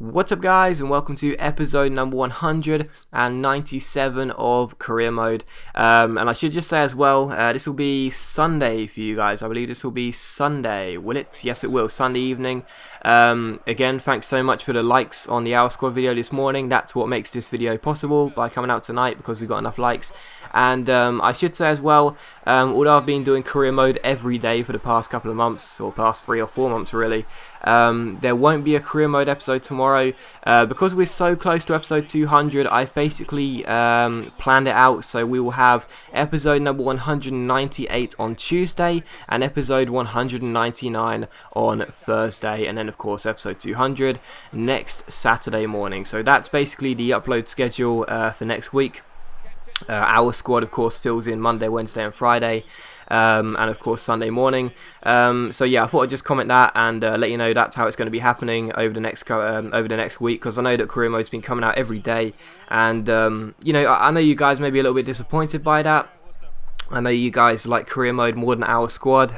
What's up guys, and welcome to episode number 197 of Career Mode. And I should just say as well, this will be Sunday for you guys. I believe this will be Sunday, will it? Yes it will, Sunday evening. Again, thanks so much for the likes on the Hour Squad video this morning. That's what makes this video possible, by coming out tonight, because we got enough likes. And I should say as well, although I've been doing Career Mode every day for the past couple of months, or past 3 or 4 months really, there won't be a Career Mode episode tomorrow. Because we're so close to episode 200, I've basically planned it out, so we will have episode number 198 on Tuesday and episode 199 on Thursday, and then of course episode 200 next Saturday morning. So that's basically the upload schedule for next week. Our squad of course fills in Monday, Wednesday and Friday, and of course Sunday morning. So yeah, I thought I'd just comment that and let you know that's how it's going to be happening over the next week, because I know that Career Mode's been coming out every day, and you know, I know you guys may be a little bit disappointed by that. I know you guys like Career Mode more than Our Squad,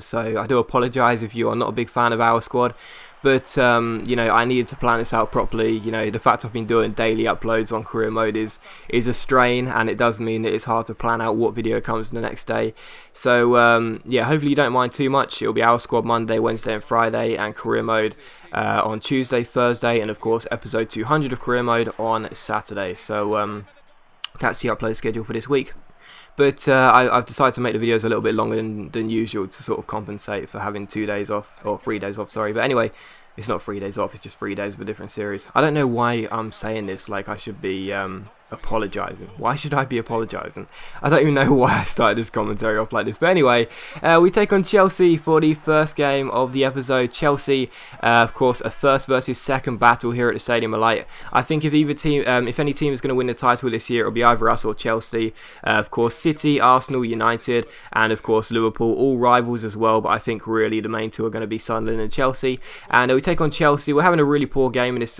so I do apologise if you are not a big fan of Our Squad. But, you know, I needed to plan this out properly. You know, the fact I've been doing daily uploads on Career Mode is a strain, and it does mean that it's hard to plan out what video comes the next day. So, yeah, hopefully you don't mind too much. It'll be Our Squad Monday, Wednesday and Friday, and Career Mode on Tuesday, Thursday, and of course episode 200 of Career Mode on Saturday. So, that's the upload schedule for this week. But I've decided to make the videos a little bit longer than usual to sort of compensate for having 2 days off, or 3 days off, sorry. But anyway, it's not 3 days off, it's just 3 days of a different series. I don't know why I'm saying this like I should be apologising. Why should I be apologising? I don't even know why I started this commentary off like this. But anyway, we take on Chelsea for the first game of the episode. Chelsea, of course, a first versus second battle here at the Stadium of Light. I think if any team is going to win the title this year, it'll be either us or Chelsea. Of course, City, Arsenal, United, and of course Liverpool, all rivals as well. But I think really the main two are going to be Sunderland and Chelsea. And we take on Chelsea. We're having a really poor game in this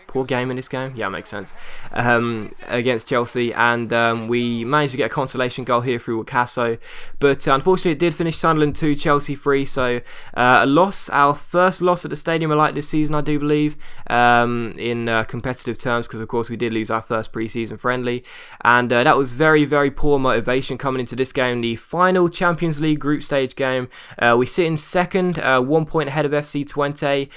Poor game in this game? Yeah, makes sense. Against Chelsea, and we managed to get a consolation goal here through Wakaso, but unfortunately it did finish Sunderland 2, Chelsea 3, so a loss, our first loss at the Stadium of Light this season, I do believe, in competitive terms, because of course we did lose our first pre-season friendly, and that was very, very poor motivation coming into this game, the final Champions League group stage game. We sit in second, 1 point ahead of FC Twente,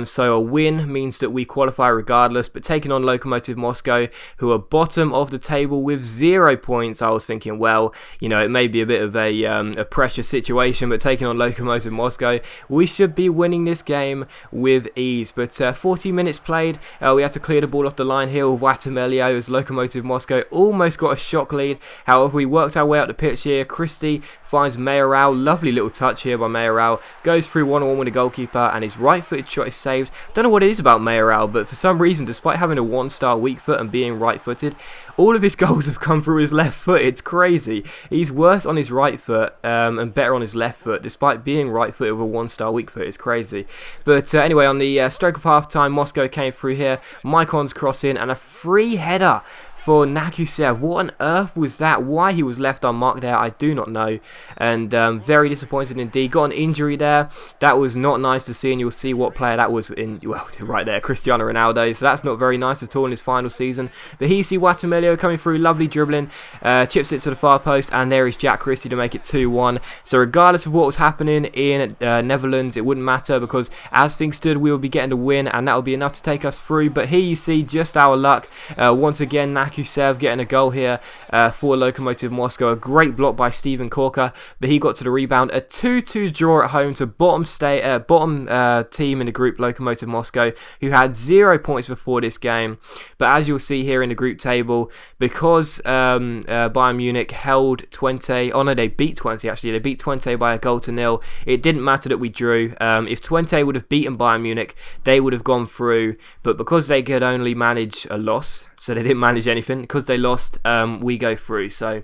so a win means that we qualify regardless. But taking on Lokomotiv Moscow, who are bottom of the table with 0 points, I was thinking, well, you know, it may be a bit of a pressure situation, but taking on Lokomotiv Moscow, we should be winning this game with ease. But 40 minutes played, we had to clear the ball off the line here with Watamelio as Lokomotiv Moscow almost got a shock lead. However, we worked our way up the pitch here. Christie finds Mayoral, lovely little touch here by Mayoral, goes through 1-on-1 with the goalkeeper, and his right-footed shot is saved. Don't know what it is about Mayoral, but for some reason, despite having a 1-star weak foot and being right-footed, all of his goals have come through his left foot. It's crazy. He's worse on his right foot and better on his left foot, despite being right-footed with a 1-star weak foot. It's crazy. But anyway, on the stroke of half-time, Moscow came through here. Maicon's cross in, and a free header for Nakusev. What on earth was that? Why he was left unmarked there, I do not know. And very disappointed indeed. Got an injury there. That was not nice to see, and you'll see what player that was in. Well, right there, Cristiano Ronaldo. So that's not very nice at all in his final season. But here you see Watamelio coming through, lovely dribbling, chips it to the far post, and there is Jack Christie to make it 2-1. So regardless of what was happening in Netherlands, it wouldn't matter, because as things stood, we would be getting the win, and that would be enough to take us through. But here you see just our luck. Once again, Nakusev getting a goal here for Lokomotiv Moscow. A great block by Steven Corker, but he got to the rebound. A 2-2 draw at home to bottom team in the group, Lokomotiv Moscow, who had 0 points before this game. But as you'll see here in the group table, because Bayern Munich held Twente, oh no, they beat Twente actually. They beat Twente by a goal to nil. It didn't matter that we drew. If Twente would have beaten Bayern Munich, they would have gone through. But because they could only manage a loss, so they didn't manage anything, because they lost, we go through. So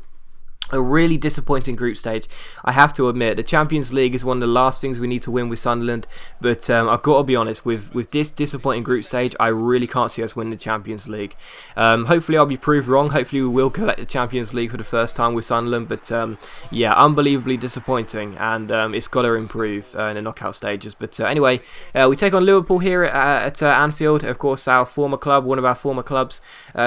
A really disappointing group stage, I have to admit. The Champions League is one of the last things we need to win with Sunderland, but I've got to be honest, with this disappointing group stage, I really can't see us win the Champions League. Hopefully I'll be proved wrong. Hopefully we will collect the Champions League for the first time with Sunderland, but yeah, unbelievably disappointing, and it's got to improve in the knockout stages. But anyway, we take on Liverpool here at Anfield, of course our former club, one of our former clubs,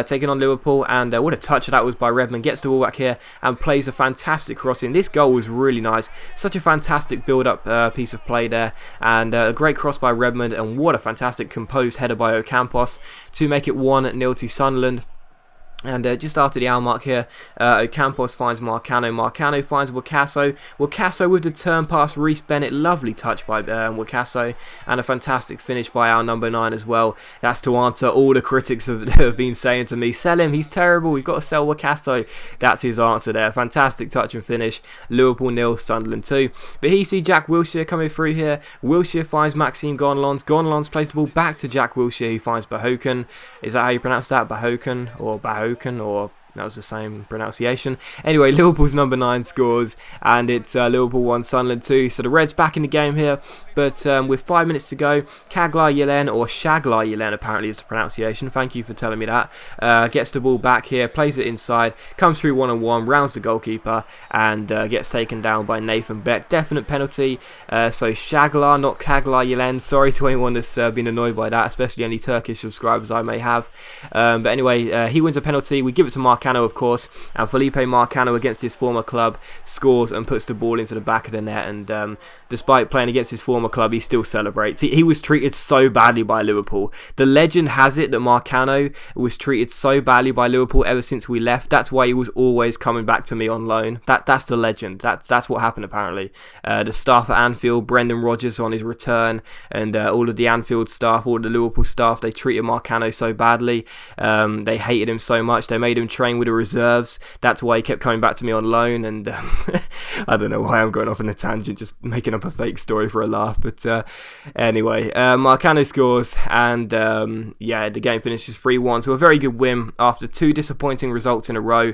taking on Liverpool, and what a touch that was by Redmond. Gets the ball back here and plays a fantastic crossing. This goal was really nice. Such a fantastic build-up piece of play there, and a great cross by Redmond, and what a fantastic composed header by Ocampos to make it 1-0 to Sunderland. And just after the hour mark here, Ocampos finds Marcano. Marcano finds Wakaso. Wakaso with the turn past Reece Bennett. Lovely touch by Wakaso. And a fantastic finish by our number 9 as well. That's to answer all the critics have been saying to me, sell him, he's terrible, we've got to sell Wakaso. That's his answer there. Fantastic touch and finish. Liverpool 0, Sunderland 2. But he see Jack Wilshere coming through here. Wilshere finds Maxime Gonlons. Gonlons plays the ball back to Jack Wilshere, who finds Bahoken. Is that how you pronounce that? Bahoken or Bahoken? Or that was the same pronunciation. Anyway, Liverpool's number 9 scores, and it's Liverpool 1, Sunderland 2. So the Reds back in the game here, but with 5 minutes to go, Kaglar Yelen, or Shaglar Yelen apparently is the pronunciation, thank you for telling me that, gets the ball back here, plays it inside, comes through 1-on-1, rounds the goalkeeper, and gets taken down by Nathan Beck. Definite penalty, so Shaglar, not Kaglar Yelen. Sorry to anyone that's been annoyed by that, especially any Turkish subscribers I may have. But anyway, he wins a penalty, we give it to Marcano, of course, and Felipe Marcano, against his former club, scores and puts the ball into the back of the net. And despite playing against his former club, he still celebrates. He was treated so badly by Liverpool. The legend has it that Marcano was treated so badly by Liverpool ever since we left. That's why he was always coming back to me on loan. That's the legend. That's what happened apparently. The staff at Anfield, Brendan Rodgers on his return, and all of the Anfield staff, all of the Liverpool staff, they treated Marcano so badly. They hated him so much. They made him train with the reserves. That's why he kept coming back to me on loan. And I don't know why I'm going off on a tangent, just making up a fake story for a laugh. But anyway, Marcano scores, and yeah, the game finishes 3-1. So a very good win after 2 disappointing results in a row.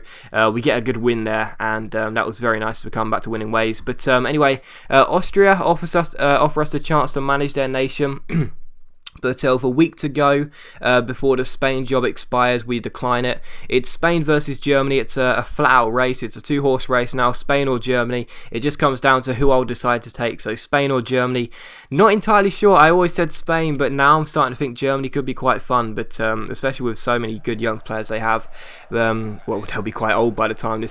We get a good win there, and that was very nice to come back to winning ways. But anyway, Austria offer us the chance to manage their nation. But with a week to go before the Spain job expires, we decline it. It's Spain versus Germany. It's a flat-out race. It's a 2-horse race now, Spain or Germany. It just comes down to who I'll decide to take. So Spain or Germany. Not entirely sure. I always said Spain, but now I'm starting to think Germany could be quite fun. But especially with so many good young players they have. Well, they'll be quite old by the time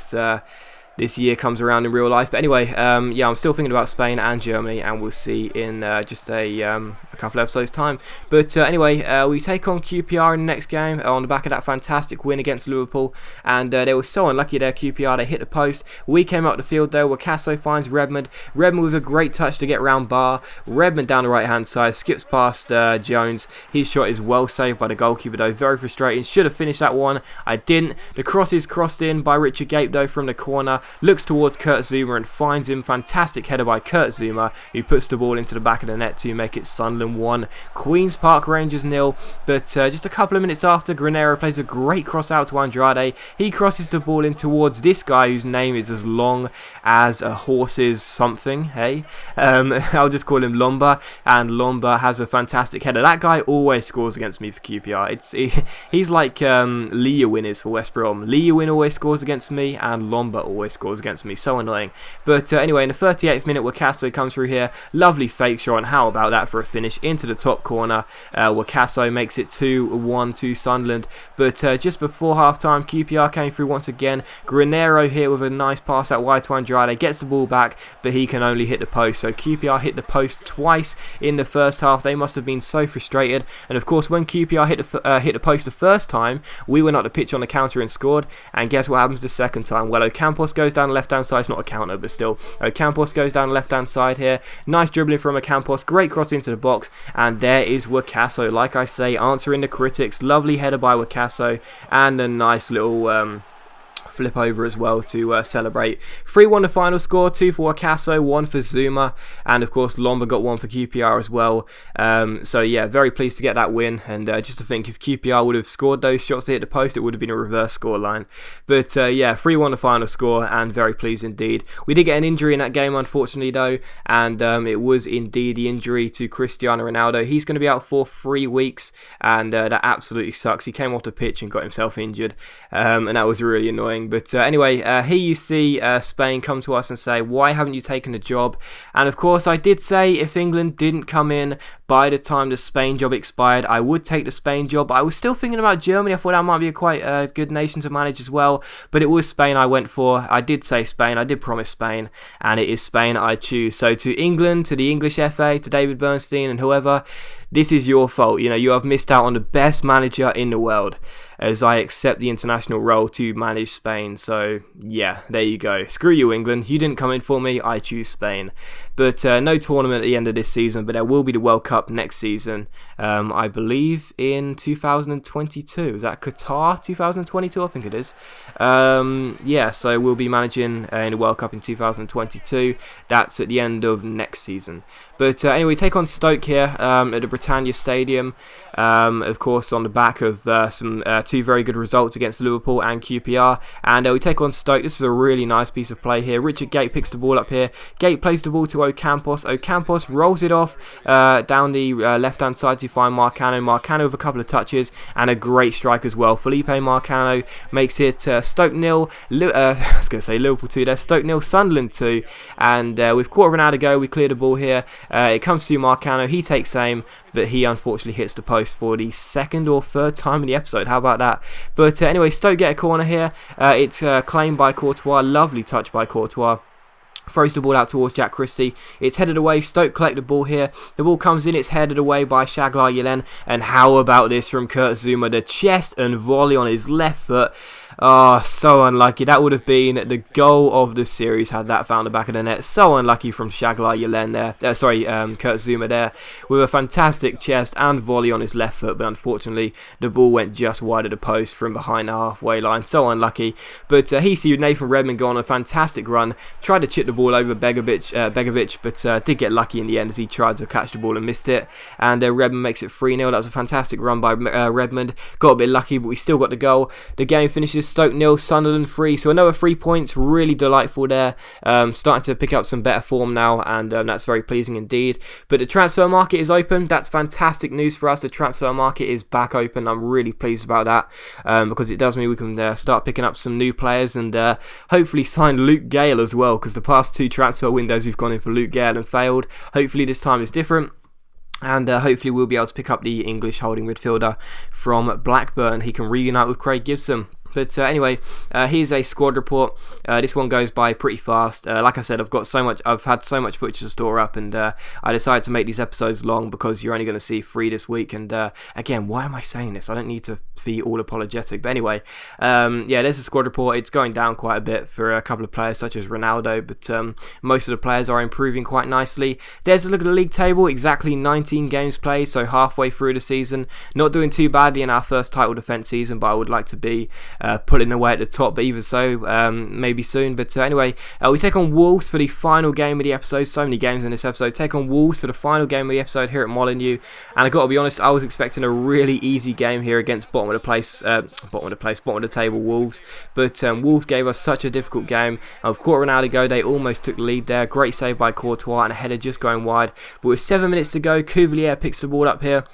this year comes around in real life. But anyway, yeah, I'm still thinking about Spain and Germany, and we'll see in just a couple of episodes time. But anyway, we take on QPR in the next game on the back of that fantastic win against Liverpool, and they were so unlucky there, QPR. They hit the post. We came up the field though. Wakaso finds Redmond with a great touch to get round Bar. Redmond down the right hand side, skips past Jones. His shot is well saved by the goalkeeper though, very frustrating. Should have finished that one, I didn't. The cross is crossed in by Richard Gape though from the corner. Looks towards Kurt Zuma and finds him. Fantastic header by Kurt Zuma, who puts the ball into the back of the net to make it Sunderland 1, Queen's Park Rangers 0. But just a couple of minutes after, Granero plays a great cross out to Andrade. He crosses the ball in towards this guy whose name is as long as a horse's something, hey? I'll just call him Lomba, and Lomba has a fantastic header. That guy always scores against me for QPR. He's like Leeuwin is for West Brom. Leeuwin always scores against me, and Lomba always scores against me. So annoying. But anyway, in the 38th minute, Wakaso comes through here. Lovely fake shot, and how about that for a finish into the top corner. Wakaso makes it 2-1 to Sunderland. But just before half-time, QPR came through once again. Granero here with a nice pass out wide to Andrade. Gets the ball back, but he can only hit the post. So QPR hit the post twice in the first half. They must have been so frustrated. And of course, when QPR hit the post the first time, we went up the pitch on the counter and scored. And guess what happens the second time? Well, Ocampos goes down the left-hand side. It's not a counter, but still. Ocampos goes down the left-hand side here. Nice dribbling from Ocampos. Great cross into the box. And there is Wakaso. Like I say, answering the critics. Lovely header by Wakaso. And a nice little flip over as well to celebrate. 3-1 the final score, 2 for Wakaso, 1 for Zuma, and of course Lomba got 1 for QPR as well. So yeah, very pleased to get that win, and just to think if QPR would have scored those shots to hit the post, it would have been a reverse scoreline. But yeah, 3-1 the final score, and very pleased indeed. We did get an injury in that game, unfortunately though, and it was indeed the injury to Cristiano Ronaldo. He's going to be out for 3 weeks, and that absolutely sucks. He came off the pitch and got himself injured, and that was really annoying. But anyway, here you see Spain come to us and say, why haven't you taken the job? And of course I did say if England didn't come in by the time the Spain job expired, I would take the Spain job. I was still thinking about Germany. I thought that might be a quite good nation to manage as well, but it was Spain I went for. I did say Spain, I did promise Spain, and it is Spain I choose. So to England, to the English FA, to David Bernstein and whoever, this is your fault. You know, you have missed out on the best manager in the world, as I accept the international role to manage Spain. So yeah, there you go. Screw you, England. You didn't come in for me. I choose Spain. But no tournament at the end of this season, but there will be the World Cup next season. I believe in 2022. Is that Qatar 2022? I think it is. Yeah, so we'll be managing in the World Cup in 2022. That's at the end of next season. But anyway, take on Stoke here at the Britannia Stadium. Of course, on the back of some 2 very good results against Liverpool and QPR. And we take on Stoke. This is a really nice piece of play here. Richard Gate picks the ball up here. Gate plays the ball to Ocampos. Ocampos rolls it off down the left-hand side to find Marcano. Marcano with a couple of touches and a great strike as well. Felipe Marcano makes it Stoke 0. I was going to say Liverpool 2 there. Stoke 0, Sunderland 2. And with quarter of an hour to go, we clear the ball here. It comes to Marcano. He takes aim, but he unfortunately hits the post for the 2nd or 3rd time in the episode. How about that? But anyway, Stoke get a corner here. It's claimed by Courtois. Lovely touch by Courtois. Throws the ball out towards Jack Christie. It's headed away. Stoke collect the ball here. The ball comes in. It's headed away by Shaglar Yelen. And how about this from Kurt Zouma? The chest and volley on his left foot. Oh, so unlucky. That would have been the goal of the series had that found the back of the net. So unlucky from Shaglar Yelen there. Kurt Zouma there with a fantastic chest and volley on his left foot. But unfortunately, the ball went just wide of the post from behind the halfway line. So unlucky. But he see Nathan Redmond go on a fantastic run. Tried to chip the ball over Begovic, but did get lucky in the end as he tried to catch the ball and missed it. And Redmond makes it 3-0. That was a fantastic run by Redmond. Got a bit lucky, but we still got the goal. The game finishes Stoke 0, Sunderland 3. So another 3 points, really delightful there. Starting to pick up some better form now, and that's very pleasing indeed. But the transfer market is open. That's fantastic news for us. The transfer market is back open. I'm really pleased about that because it does mean we can start picking up some new players and hopefully sign Luke Gale as well, because the past 2 transfer windows we've gone in for Luke Gale and failed. Hopefully this time is different. And hopefully we'll be able to pick up the English holding midfielder from Blackburn. He can reunite with Craig Gibson. But anyway, here's a squad report. This one goes by pretty fast. Like I said, I've had so much footage to store up, and I decided to make these episodes long because you're only going to see 3 this week. And again, why am I saying this? I don't need to be all apologetic. But anyway, yeah, there's a squad report. It's going down quite a bit for a couple of players such as Ronaldo, but most of the players are improving quite nicely. There's a look at the league table. Exactly 19 games played, so halfway through the season. Not doing too badly in our first title defence season, but I would like to be pulling away at the top, but even so, maybe soon. But anyway, we take on Wolves for the final game of the episode. So many games in this episode. Take on Wolves for the final game of the episode here at Molineux, and I got to be honest, I was expecting a really easy game here against bottom of the table Wolves, but Wolves gave us such a difficult game. With quarter of an hour to go, they almost took the lead there. Great save by Courtois and a header just going wide, but with 7 minutes to go, Cuvelier picks the ball up here.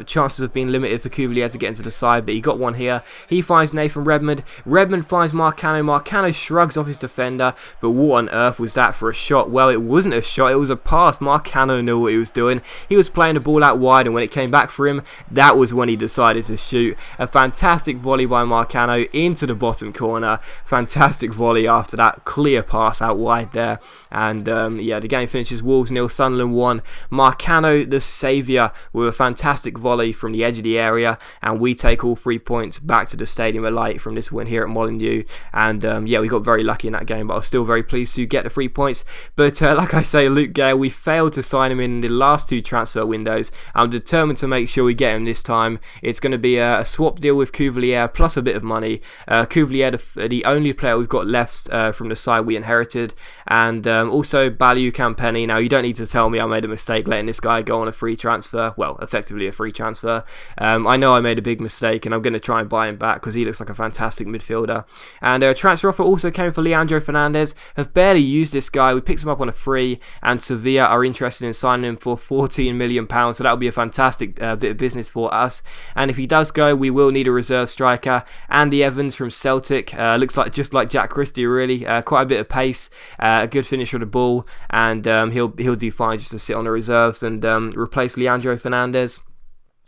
Chances have been limited for Cuvelier to get into the side, but he got one here. He finds Nathan Redmond. Redmond finds Marcano. Marcano shrugs off his defender, but what on earth was that for a shot? Well, it wasn't a shot, it was a pass. Marcano knew what he was doing. He was playing the ball out wide, and when it came back for him, that was when he decided to shoot. A fantastic volley by Marcano into the bottom corner. Fantastic volley after that. Clear pass out wide there. And yeah, the game finishes Wolves 0, Sunderland 1. Marcano, the saviour, with a fantastic volley from the edge of the area, and we take all 3 points back to the stadium alive. highlight from this win here at Molineux, and yeah, we got very lucky in that game, but I was still very pleased to get the 3 points. But like I say, Luke Gale, we failed to sign him in the last 2 transfer windows. I'm determined to make sure we get him this time. It's going to be a swap deal with Cuvelier plus a bit of money. Cuvelier, the only player we've got left from the side we inherited, and also Balou Campenny. Now, you don't need to tell me I made a mistake letting this guy go on a free transfer. Well, effectively a free transfer. I know I made a big mistake, and I'm going to try and buy him back because he looks like a fantastic midfielder. And a transfer offer also came for Leandro Fernandez. Have barely used this guy. We picked him up on a free, and Sevilla are interested in signing him for £14 million. So that'll be a fantastic bit of business for us. And if he does go, we will need a reserve striker. Andy Evans from Celtic looks like just like Jack Christie, really. Quite a bit of pace, a good finish with the ball, and he'll do fine just to sit on the reserves and replace Leandro Fernandez.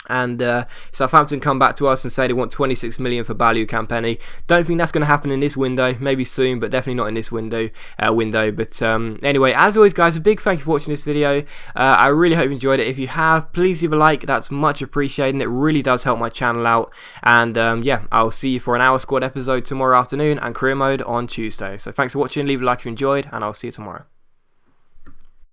And Southampton come back to us and say they want 26 million for Balou Campenny. Don't think that's going to happen in this window. Maybe soon, but definitely not in this window. But anyway, as always, guys, a big thank you for watching this video. I really hope you enjoyed it. If you have, please leave a like. That's much appreciated, and it really does help my channel out. And yeah, I'll see you for an Hour Squad episode tomorrow afternoon and career mode on Tuesday. So thanks for watching. Leave a like if you enjoyed, and I'll see you tomorrow.